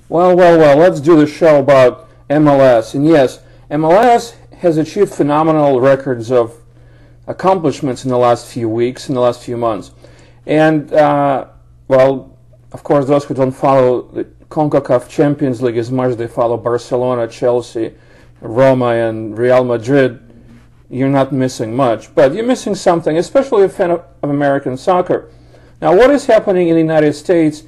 Well, let's do the show about MLS. And yes, MLS has achieved phenomenal records of accomplishments in the last few weeks, in the last few months. And, of course, those who don't follow the CONCACAF Champions League as much as they follow Barcelona, Chelsea, Roma, and Real Madrid, you're not missing much. But you're missing something, especially a fan of American soccer. Now, what is happening in the United States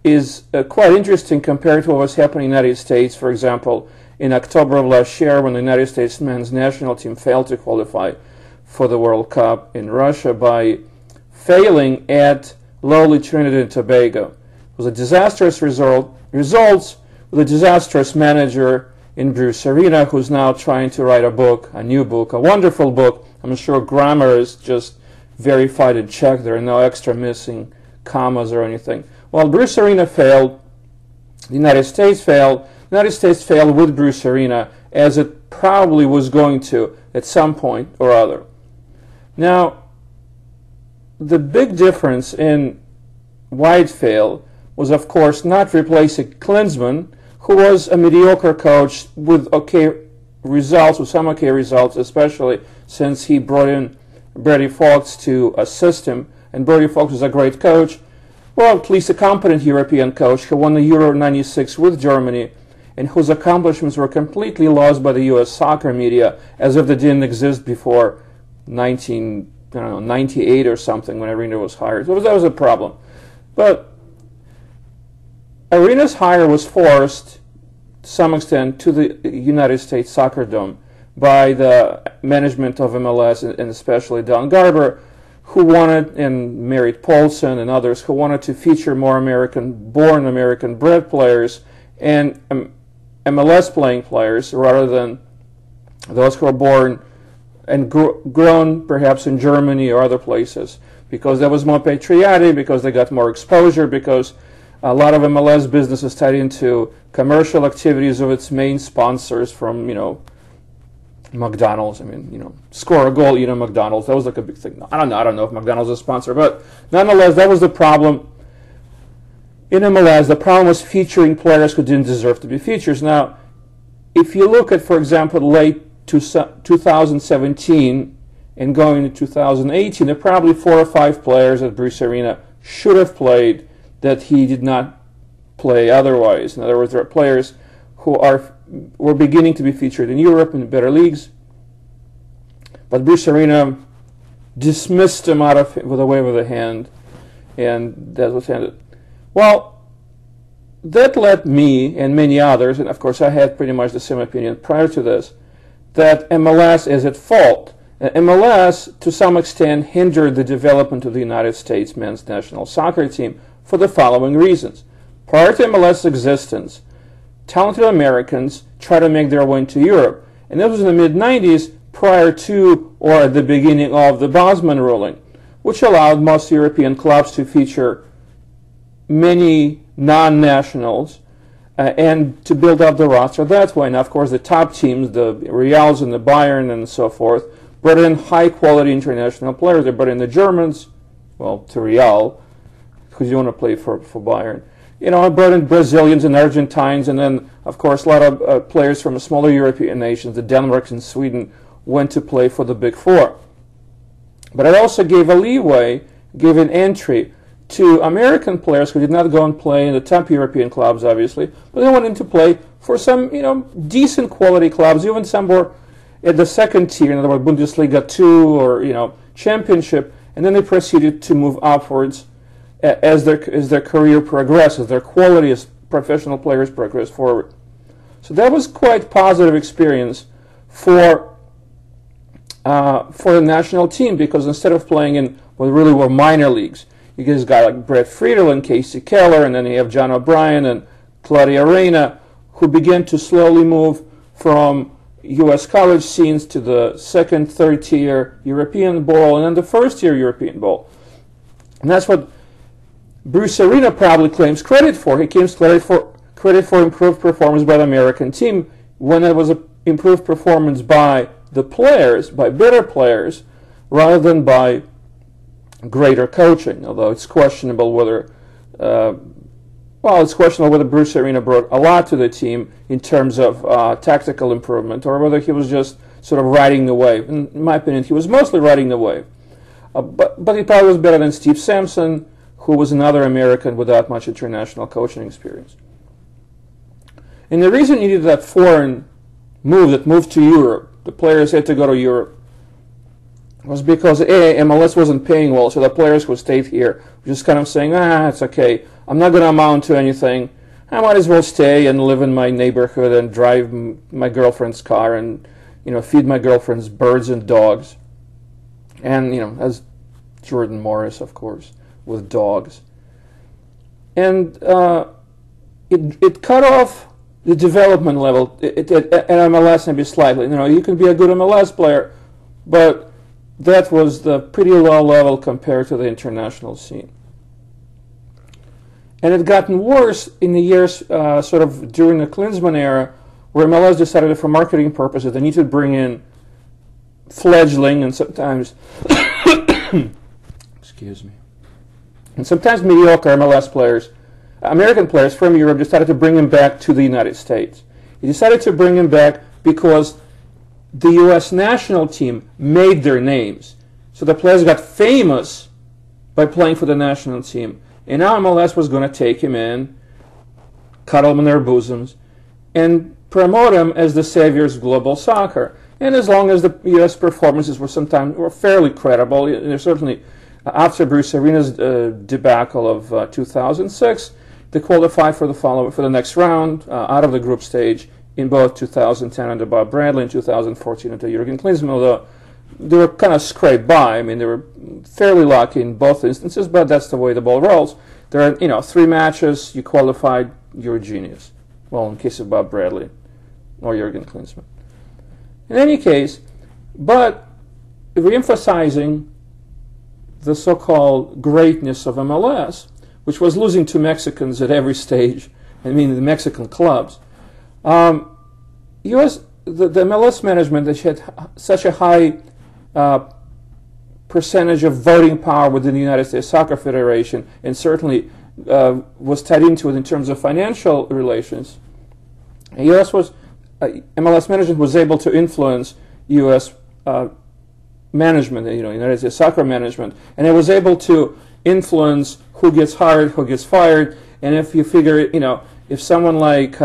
is quite interesting compared to what was happening in the United States, for example, in October of last year when the United States men's national team failed to qualify for the World Cup in Russia by failing at lowly Trinidad and Tobago. It was a disastrous results with a disastrous manager in Bruce Arena, who's now trying to write a new book, a wonderful book. I'm sure grammar is just verified and checked. There are no extra missing commas or anything. Well, Bruce Arena failed. The United States failed. The United States failed with Bruce Arena, as it probably was going to at some point or other. Now, the big difference in why it failed was, of course, not replacing Klinsmann, who was a mediocre coach with some okay results, especially since he brought in Brady Fox to assist him. And Brady Fox was a great coach, well, at least a competent European coach who won the Euro '96 with Germany, and whose accomplishments were completely lost by the U.S. soccer media as if they didn't exist before 1998 or something when Arena was hired. So that was a problem. But Arena's hire was forced, to some extent, to the United States Soccer Dome by the management of MLS, and especially Don Garber, who wanted, and Merritt Paulson and others, who wanted to feature more American-born, American-bred players and MLS-playing players rather than those who are born and grown perhaps in Germany or other places, because that was more patriotic, because they got more exposure, because a lot of MLS business is tied into commercial activities of its main sponsors from, McDonald's. Score a goal, eat a McDonald's. That was like a big thing. I don't know if McDonald's is a sponsor, but nonetheless, that was the problem in MLS. The problem was featuring players who didn't deserve to be featured. Now, if you look at, for example, late 2017 and going into 2018, there are probably 4 or 5 players at Bruce Arena should have played that he did not play otherwise. In other words, there are players who were beginning to be featured in Europe in the better leagues, but Bruce Arena dismissed them out of with a wave of the hand, and that was ended. Well, that led me and many others, and of course I had pretty much the same opinion prior to this, that MLS is at fault. MLS, to some extent, hindered the development of the United States men's national soccer team for the following reasons. Prior to MLS' existence, talented Americans tried to make their way into Europe, and this was in the mid-90s, prior to or at the beginning of the Bosman ruling, which allowed most European clubs to feature many non-nationals and to build up the roster that way. Now, of course, the top teams, the Reals and the Bayern and so forth, brought in high-quality international players. They brought in the Germans, well, to Real, because you want to play for Bayern. I brought in Brazilians and Argentines, and then, of course, a lot of players from smaller European nations, the Denmarks and Sweden, went to play for the Big Four. But it also gave a leeway, gave an entry to American players who did not go and play in the top European clubs, obviously, but they wanted to play for some, decent quality clubs. Even some were at the second tier, in other words, Bundesliga 2 or, Championship, and then they proceeded to move upwards as their career progressed, as their quality as professional players progress forward. So that was quite positive experience for the national team, because instead of playing in what really were minor leagues, you get this guy like Brett Friedel and Casey Keller, and then you have John O'Brien and Claudio Reyna, who began to slowly move from U.S. college scenes to the second, third tier European Bowl, and then the first tier European Bowl. And that's what Bruce Arena probably claims credit for. He claims credit for improved performance by the American team, when it was an improved performance by the players, by better players, rather than by greater coaching, although it's questionable whether Well, it's questionable whether Bruce Arena brought a lot to the team in terms of tactical improvement, or whether he was just sort of riding the wave. In my opinion, he was mostly riding the wave. But he probably was better than Steve Sampson, who was another American without much international coaching experience. And the reason you needed that foreign move, that moved to Europe, the players had to go to Europe, was because MLS wasn't paying well, so the players who stayed here were just kind of saying, it's okay, I'm not going to amount to anything, I might as well stay and live in my neighborhood and drive my girlfriend's car and feed my girlfriend's birds and dogs. And, as Jordan Morris, of course, with dogs. And it cut off the development level at MLS maybe slightly. You can be a good MLS player, but that was the pretty low level compared to the international scene. And it gotten worse in the years sort of during the Klinsmann era, where MLS decided that for marketing purposes they need to bring in fledgling and sometimes excuse me, and sometimes mediocre MLS players, American players from Europe, decided to bring him back to the United States. He decided to bring him back because the U.S. national team made their names. So the players got famous by playing for the national team. And now MLS was going to take him in, cuddle him in their bosoms, and promote him as the saviors of global soccer. And as long as the U.S. performances were fairly credible, certainly after Bruce Arena's debacle of 2006, they qualified for the next round out of the group stage in both 2010 under Bob Bradley and 2014 under Jurgen Klinsmann, although they were kind of scraped by. I mean, they were fairly lucky in both instances, but that's the way the ball rolls. There are, 3 matches, you qualified, you're a genius. Well, in case of Bob Bradley or Jurgen Klinsmann. In any case, but re-emphasizing the so-called greatness of MLS, which was losing to Mexicans at every stage, I mean the Mexican clubs, the MLS management, they had such a high percentage of voting power within the United States Soccer Federation, and certainly was tied into it in terms of financial relations. MLS management was able to influence U.S. management, United States Soccer management, and it was able to influence who gets hired, who gets fired, and if you figure, if someone like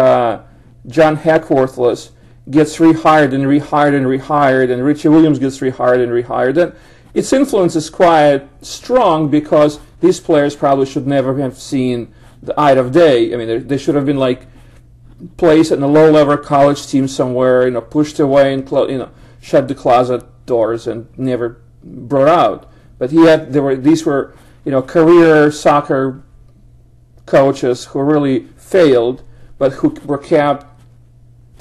John Hackworthless gets rehired and rehired and rehired, and Richie Williams gets rehired and rehired, then its influence is quite strong because these players probably should never have seen the light of day. I mean, they should have been like placed in a low-level college team somewhere, pushed away and shut the closet doors and never brought out. But these were career soccer coaches who really failed, but who were kept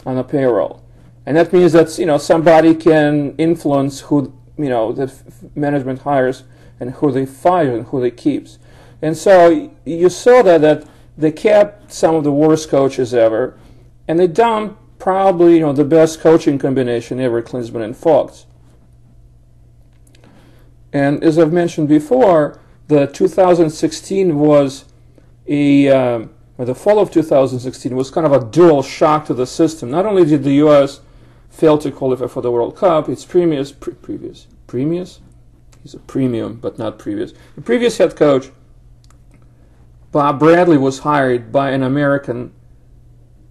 on the payroll. And that means that somebody can influence who the management hires and who they fire and who they keeps. And so you saw that they kept some of the worst coaches ever, and they dumped probably the best coaching combination ever, Klinsmann and Fox. And as I've mentioned before, the 2016 was the fall of 2016 was kind of a dual shock to the system. Not only did the U.S. fail to qualify for the World Cup, its previous? He's a premium, but not previous. The previous head coach, Bob Bradley, was hired by an American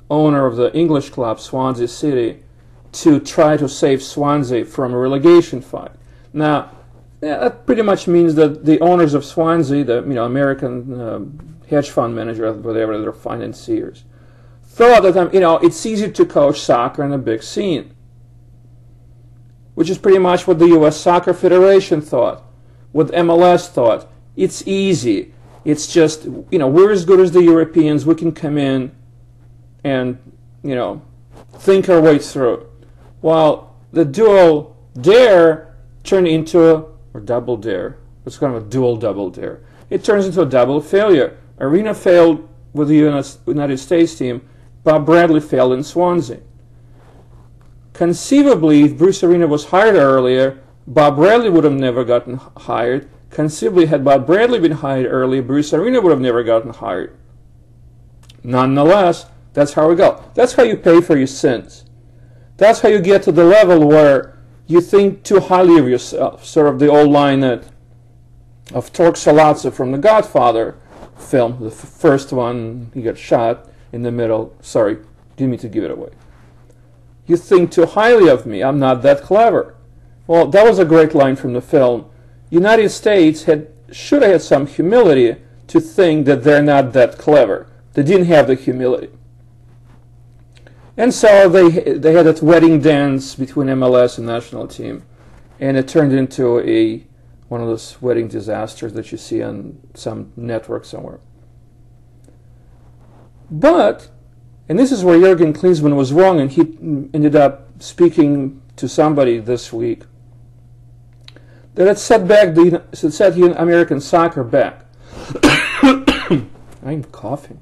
owner of the English club, Swansea City, to try to save Swansea from a relegation fight. Now, that pretty much means that the owners of Swansea, the American hedge fund manager, whatever they're financiers, thought that it's easy to coach soccer in a big scene, which is pretty much what the U.S. Soccer Federation thought, what MLS thought. It's easy. It's just we're as good as the Europeans. We can come in and think our way through. While the dual dare turned into or double dare. It's kind of a dual double dare. It turns into a double failure. Arena failed with the United States team. Bob Bradley failed in Swansea. Conceivably, if Bruce Arena was hired earlier, Bob Bradley would have never gotten hired. Conceivably, had Bob Bradley been hired earlier, Bruce Arena would have never gotten hired. nonetheless, that's how we go. That's how you pay for your sins. That's how you get to the level where you think too highly of yourself. Sort of the old line of Torque Sollozzo from The Godfather film, the first one, he got shot in the middle. Sorry, didn't mean to give it away. You think too highly of me. I'm not that clever. Well, that was a great line from the film. United States should have had some humility to think that they're not that clever. They didn't have the humility. And so they had that wedding dance between MLS and national team, and it turned into one of those wedding disasters that you see on some network somewhere. But, and this is where Jurgen Klinsmann was wrong, and he ended up speaking to somebody this week, that it set American soccer back. I'm coughing.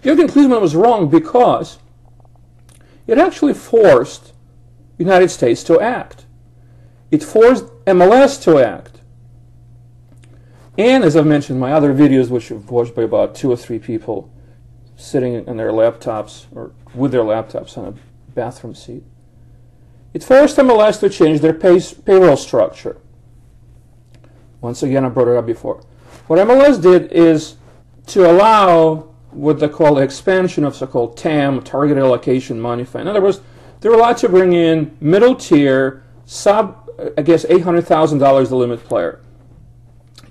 Jurgen Klinsmann was wrong because it actually forced the United States to act. It forced MLS to act. And as I've mentioned in my other videos, which I've watched by about 2 or 3 people sitting on their laptops or with their laptops on a bathroom seat, it forced MLS to change their payroll structure. Once again, I brought it up before. What MLS did is to allow what they call the expansion of so-called TAM, Targeted Allocation Money Fund. In other words, they were allowed to bring in middle tier, I guess $800,000 the limit player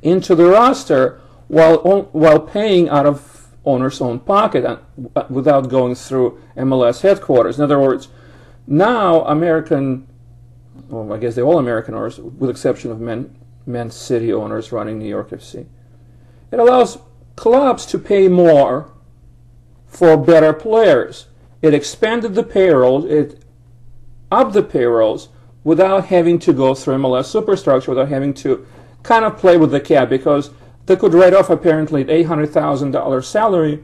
into the roster while paying out of owner's own pocket without going through MLS headquarters. In other words, now I guess they're all American owners, with exception of Man City owners running New York FC. It allows clubs to pay more for better players. It expanded the payrolls, it upped the payrolls without having to go through MLS superstructure, without having to kind of play with the cap, because they could write off apparently an $800,000 salary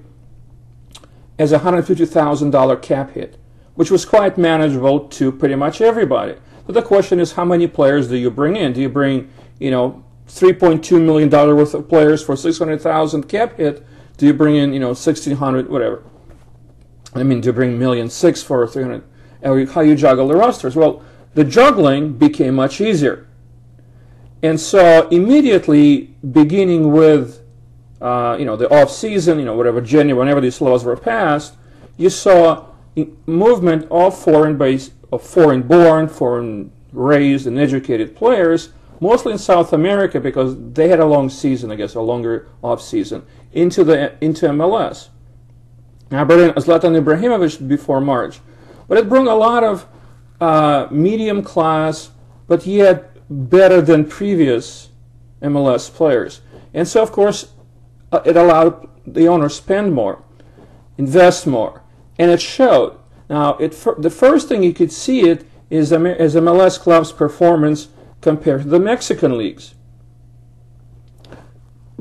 as a $150,000 cap hit, which was quite manageable to pretty much everybody. But the question is, how many players do you bring in? Do you bring, $3.2 million worth of players for $600,000 cap hit? Do you bring in, $1,600, whatever? I mean, do you bring $1.6 million for $300,000? How you juggle the rosters? Well, the juggling became much easier. And so immediately, beginning with, the off season, whatever, January, whenever these laws were passed, you saw movement of foreign-born, foreign-raised, and educated players, mostly in South America, because they had a long season, I guess, a longer off-season, into MLS. I brought in Zlatan Ibrahimovic before March, but it brought a lot of medium class, but yet better than previous MLS players. And so, of course, it allowed the owners spend more, invest more, and it showed. Now, the first thing you could see is MLS clubs' performance compared to the Mexican leagues.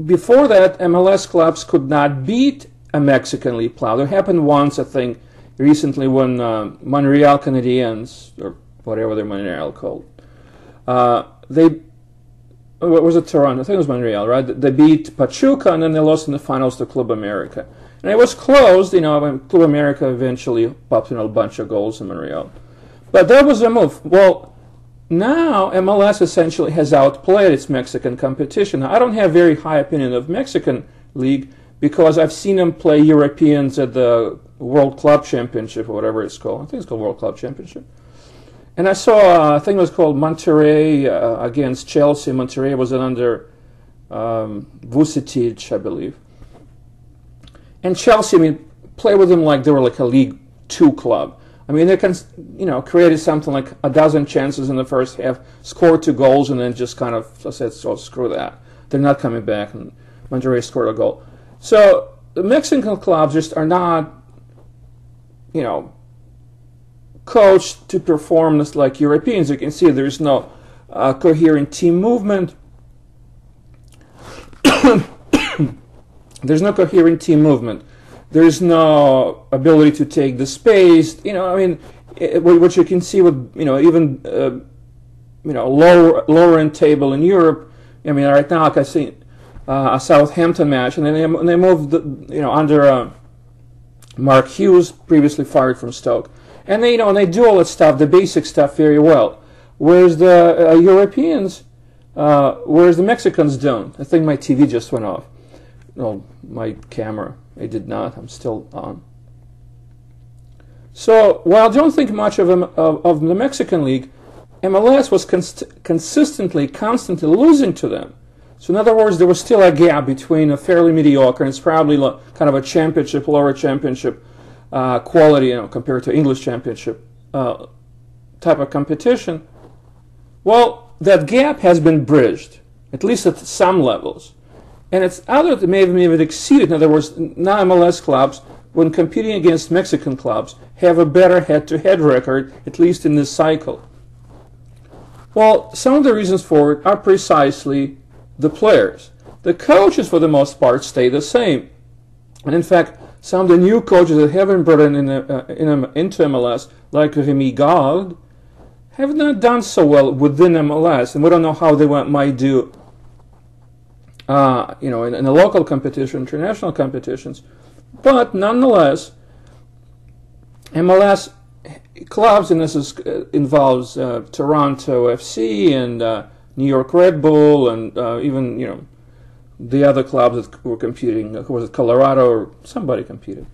Before that, MLS clubs could not beat a Mexican league club. It happened once, I think, recently when Montreal Canadiens, or whatever they're Montreal called, what was it, Toronto? I think it was Montreal, right? They beat Pachuca, and then they lost in the finals to Club America. And it was closed, when Club America eventually popped in a bunch of goals in Montreal. But that was a move. Well, now MLS essentially has outplayed its Mexican competition. Now, I don't have very high opinion of Mexican league because I've seen them play Europeans at the World Club Championship, or whatever it's called. I think it's called World Club Championship. And I saw, I think it was called Monterrey against Chelsea. Monterrey was under Vucetic, I believe. And Chelsea, play with them like they were like a League 2 club. I mean, they can, created something like a dozen chances in the first half, scored 2 goals, and then just kind of said, so screw that. They're not coming back, and Monterrey scored a goal. So the Mexican clubs just are not, coached to perform like Europeans. You can see there's no coherent team movement. There's no coherent team movement. There's no ability to take the space. What you can see with even lower end table in Europe. I mean, right now, like I see a Southampton match, and then they moved under Mark Hughes, previously fired from Stoke. And they, and they do all that stuff, the basic stuff, very well. Whereas the Europeans, whereas the Mexicans don't. I think my TV just went off. No, my camera. It did not. I'm still on. So while I don't think much of the Mexican League, MLS was constantly losing to them. So in other words, there was still a gap between a fairly mediocre, and it's probably kind of a championship, lower championship quality, compared to English championship type of competition. Well, that gap has been bridged, at least at some levels. And it's other that may have even exceeded. In other words, now MLS clubs, when competing against Mexican clubs, have a better head-to-head record, at least in this cycle. Well, some of the reasons for it are precisely the players. The coaches, for the most part, stay the same. And in fact, some of the new coaches that have been brought into MLS, like Remy Gard, have not done so well within MLS, and we don't know how they might do, in the local competition, international competitions. But nonetheless, MLS clubs, and this involves Toronto FC and New York Red Bull, and even the other clubs that were competing. Who was it? Colorado or somebody competed.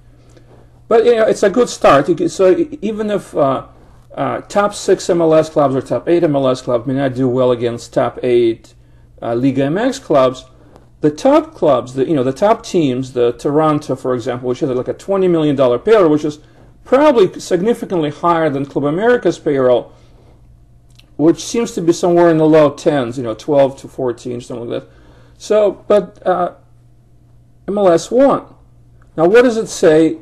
But it's a good start. So even if top 6 MLS clubs or top 8 MLS clubs may not do well against top 8 Liga MX clubs, the top clubs, the top teams, the Toronto, for example, which has like a $20 million payroll, which is probably significantly higher than Club America's payroll, which seems to be somewhere in the low 10s, 12 to 14, something like that. So, but MLS won. Now, what does it say,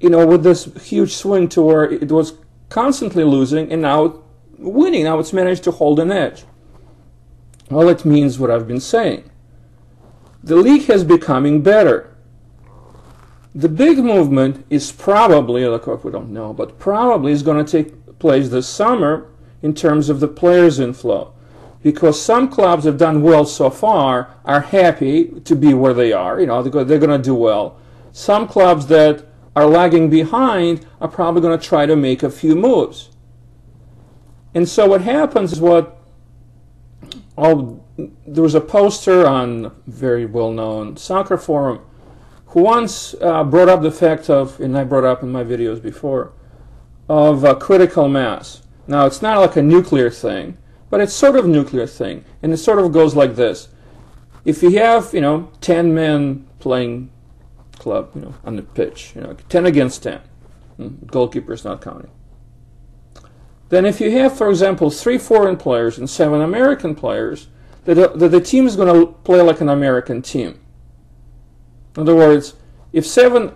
with this huge swing to where it was constantly losing and now winning? Now it's managed to hold an edge. Well, it means what I've been saying. The league is becoming better. The big movement is probably, we don't know, but probably is going to take place this summer in terms of the players' inflow. Because some clubs have done well so far, are happy to be where they are, they're going to do well. Some clubs that are lagging behind are probably going to try to make a few moves. And so what happens is there was a poster on a very well-known soccer forum who once brought up the fact of, and I brought up in my videos before, of critical mass. Now, it's not like a nuclear thing, but it's sort of a nuclear thing. And it sort of goes like this. If you have, 10 men playing club, on the pitch, 10 against 10, goalkeepers not counting. Then if you have, for example, 3 foreign players and 7 American players, the team is going to play like an American team. In other words, if 7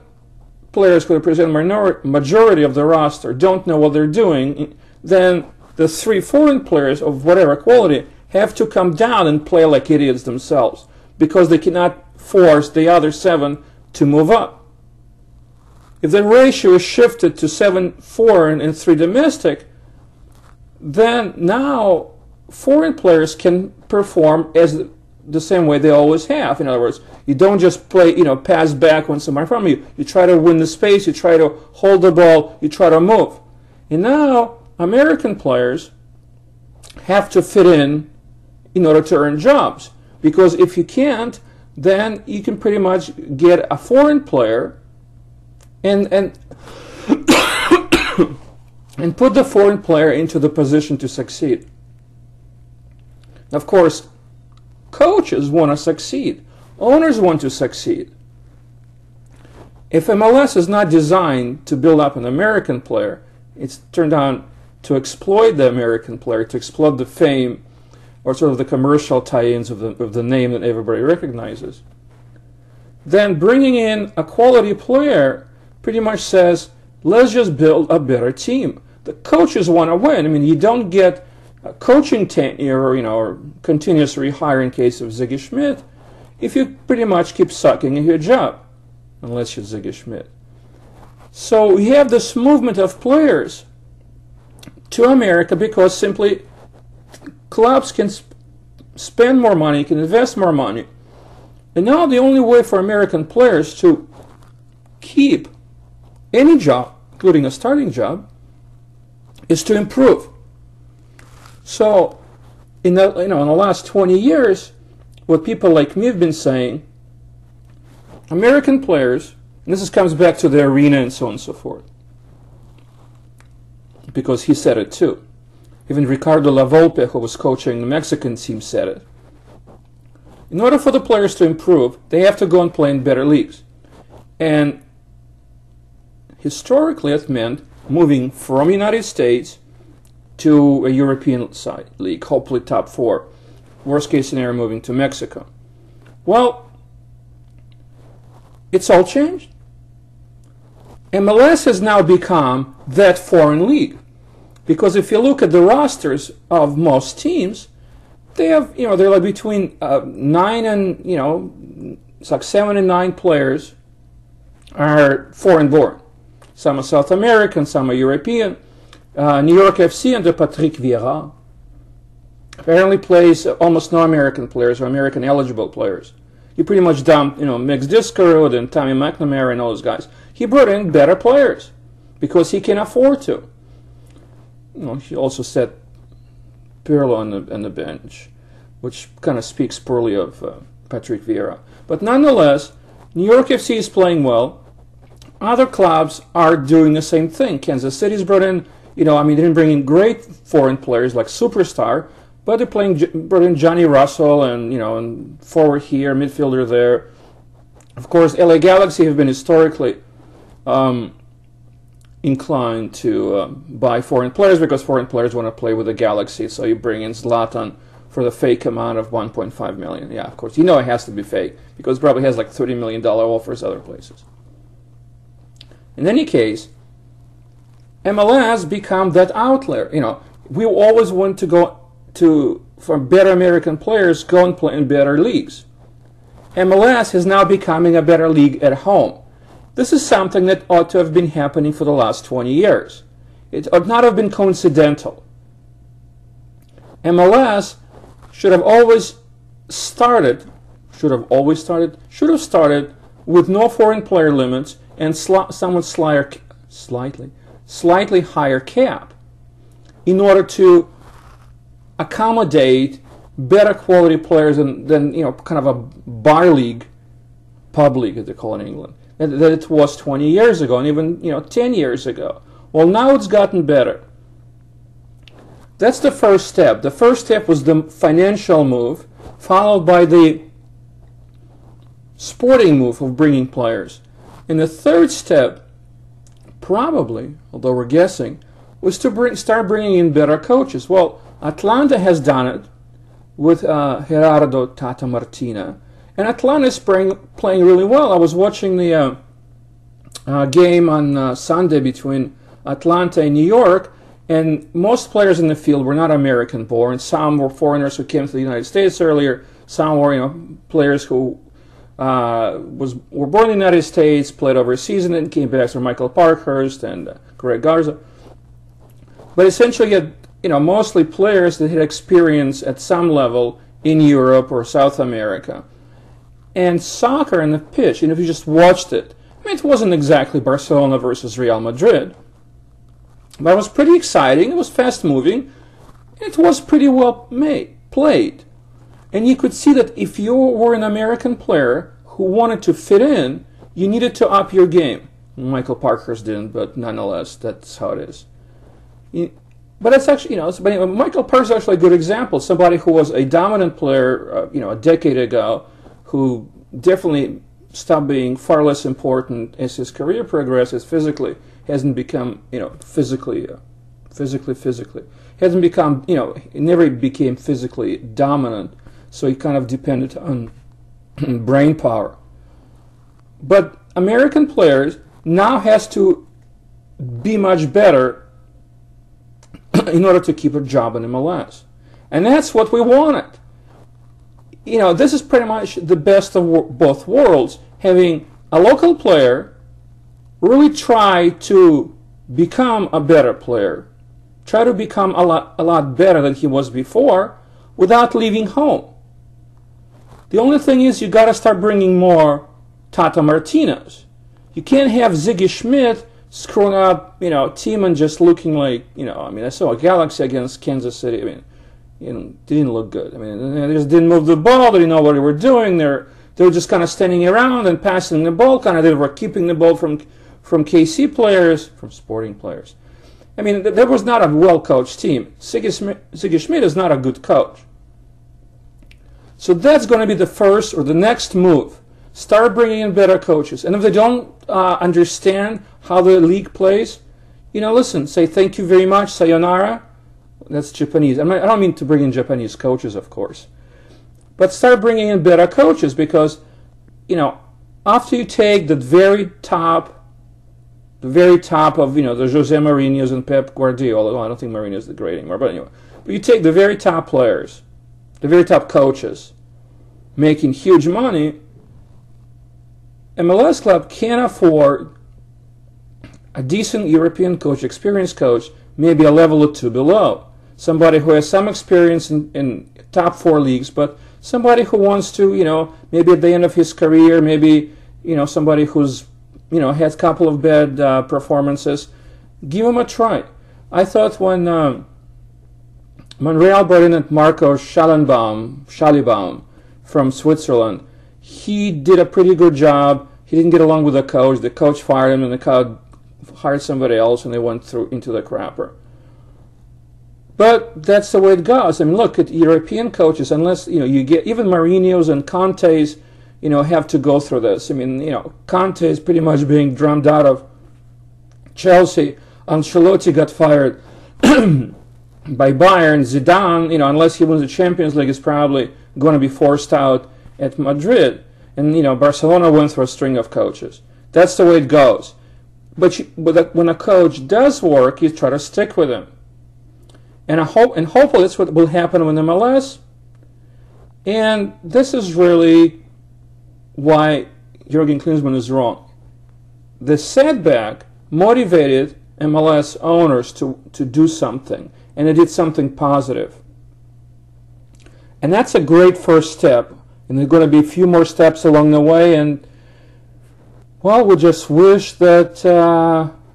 players who represent majority of the roster don't know what they're doing, then the 3 foreign players of whatever quality have to come down and play like idiots themselves, because they cannot force the other 7 to move up. If the ratio is shifted to 7 foreign and 3 domestic, then now foreign players can perform as the same way they always have. In other words, you don't just play, pass back when somebody from you. You try to win the space, you try to hold the ball, you try to move. And now American players have to fit in order to earn jobs. Because if you can't, then you can pretty much get a foreign player and and put the foreign player into the position to succeed. Of course, coaches want to succeed. Owners want to succeed. If MLS is not designed to build up an American player, it's turned on to exploit the American player, to exploit the fame or sort of the commercial tie-ins of the name that everybody recognizes, then bringing in a quality player pretty much says, let's just build a better team. The coaches want to win. I mean, you don't get a coaching tenure or continuous rehire in case of Ziggy Schmidt if you pretty much keep sucking at your job, unless you're Ziggy Schmidt. So we have this movement of players to America because simply clubs can spend more money, can invest more money. And now the only way for American players to keep any job, including a starting job, is to improve. So, in the last 20 years, what people like me have been saying, American players, and this comes back to the arena and so on and so forth, because he said it too. Even Ricardo Lavolpe, who was coaching the Mexican team, said it. In order for the players to improve, they have to go and play in better leagues. And historically, it meant moving from the United States to a European side league, hopefully top 4. Worst case scenario, moving to Mexico. Well, it's all changed. MLS has now become that foreign league. Because if you look at the rosters of most teams, they have, they're like between 9 and, it's like 7 and 9 players are foreign born. Some are South American, some are European. New York FC under Patrick Vieira apparently plays almost no American players or American eligible players. He pretty much dumped, Mix Diskerud and Tommy McNamara and all those guys. He brought in better players because he can afford to. He also set Pirlo on the bench, which kind of speaks poorly of Patrick Vieira. But nonetheless, New York FC is playing well. Other clubs are doing the same thing. Kansas City's brought in, they didn't bring in great foreign players like Superstar, but they brought in Johnny Russell and forward here, midfielder there. Of course, LA Galaxy have been historically inclined to buy foreign players because foreign players want to play with the Galaxy. So you bring in Zlatan for the fake amount of $1.5 million. Yeah, of course, it has to be fake because it probably has like $30 million offers other places. In any case, MLS become that outlier. We always want to go for better American players, go and play in better leagues. MLS is now becoming a better league at home. This is something that ought to have been happening for the last 20 years. It ought not have been coincidental. MLS should have started with no foreign player limits and somewhat slightly higher cap in order to accommodate better quality players than kind of a bar league, pub league as they call it in England, that it was 20 years ago and even 10 years ago. Well, now it's gotten better. That's the first step. The first step was the financial move, followed by the sporting move of bringing players. And the third step, probably, although we're guessing, was to start bringing in better coaches. Well, Atlanta has done it with Gerardo Tata Martina, and Atlanta is playing really well. I was watching the game on Sunday between Atlanta and New York, and most players in the field were not American-born. Some were foreigners who came to the United States earlier. Some were, players who were born in the United States, played overseas, and then came back. So Michael Parkhurst and Greg Garza. But essentially, you had mostly players that had experience at some level in Europe or South America. And soccer on the pitch, if you just watched it, it wasn't exactly Barcelona versus Real Madrid. But it was pretty exciting, it was fast-moving, it was pretty well played. And you could see that if you were an American player who wanted to fit in, you needed to up your game. Michael Parkhurst didn't, but nonetheless, that's how it is. But it's actually, Michael Parkhurst is actually a good example. Somebody who was a dominant player, a decade ago, who definitely stopped being far less important as his career progresses physically, hasn't become, physically, hasn't become, he never became physically dominant, so he kind of depended on brain power. But American players now has to be much better in order to keep a job in MLS. And that's what we wanted. This is pretty much the best of both worlds, having a local player really try to become a better player, try to become a lot better than he was before without leaving home. The only thing is you got to start bringing more Tata Martinos. You can't have Ziggy Schmidt screwing up, team and just looking like, I mean, I saw a Galaxy against Kansas City. I mean, they didn't look good. I mean, they just didn't move the ball. They didn't know what they were doing. They were just kind of standing around and passing the ball. They were keeping the ball from KC players, from Sporting players. I mean, there was not a well-coached team. Sigi Schmid is not a good coach. So that's going to be the first or the next move. Start bringing in better coaches. And if they don't understand how the league plays, listen, say thank you very much, sayonara. That's Japanese. I don't mean to bring in Japanese coaches, of course. But start bringing in better coaches because, after you take the very top of, the Jose Mourinho's and Pep Guardiola, well, I don't think Mourinho's the great anymore, but anyway. But you take the very top players, the very top coaches, making huge money, MLS club can't afford a decent European coach, experienced coach, maybe a level or two below. Somebody who has some experience in top 4 leagues, but somebody who wants to, maybe at the end of his career, maybe, somebody who's, has a couple of bad performances, give him a try. I thought when Real brought in Marco Schallibaum from Switzerland, he did a pretty good job. He didn't get along with the coach. The coach fired him, and the coach hired somebody else, and they went into the crapper. But that's the way it goes. I mean, look at European coaches. Unless you get even Mourinho's and Conte's, have to go through this. I mean, Conte is pretty much being drummed out of Chelsea. Ancelotti got fired by Bayern. Zidane, unless he wins the Champions League, is probably going to be forced out at Madrid. And Barcelona went through a string of coaches. That's the way it goes. But when a coach does work, you try to stick with him. And hopefully that's what will happen with MLS. And this is really why Jurgen Klinsmann is wrong. The setback motivated MLS owners to do something, and they did something positive. And that's a great first step. And there are going to be a few more steps along the way, and well, we just wish that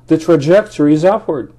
the trajectory is upward.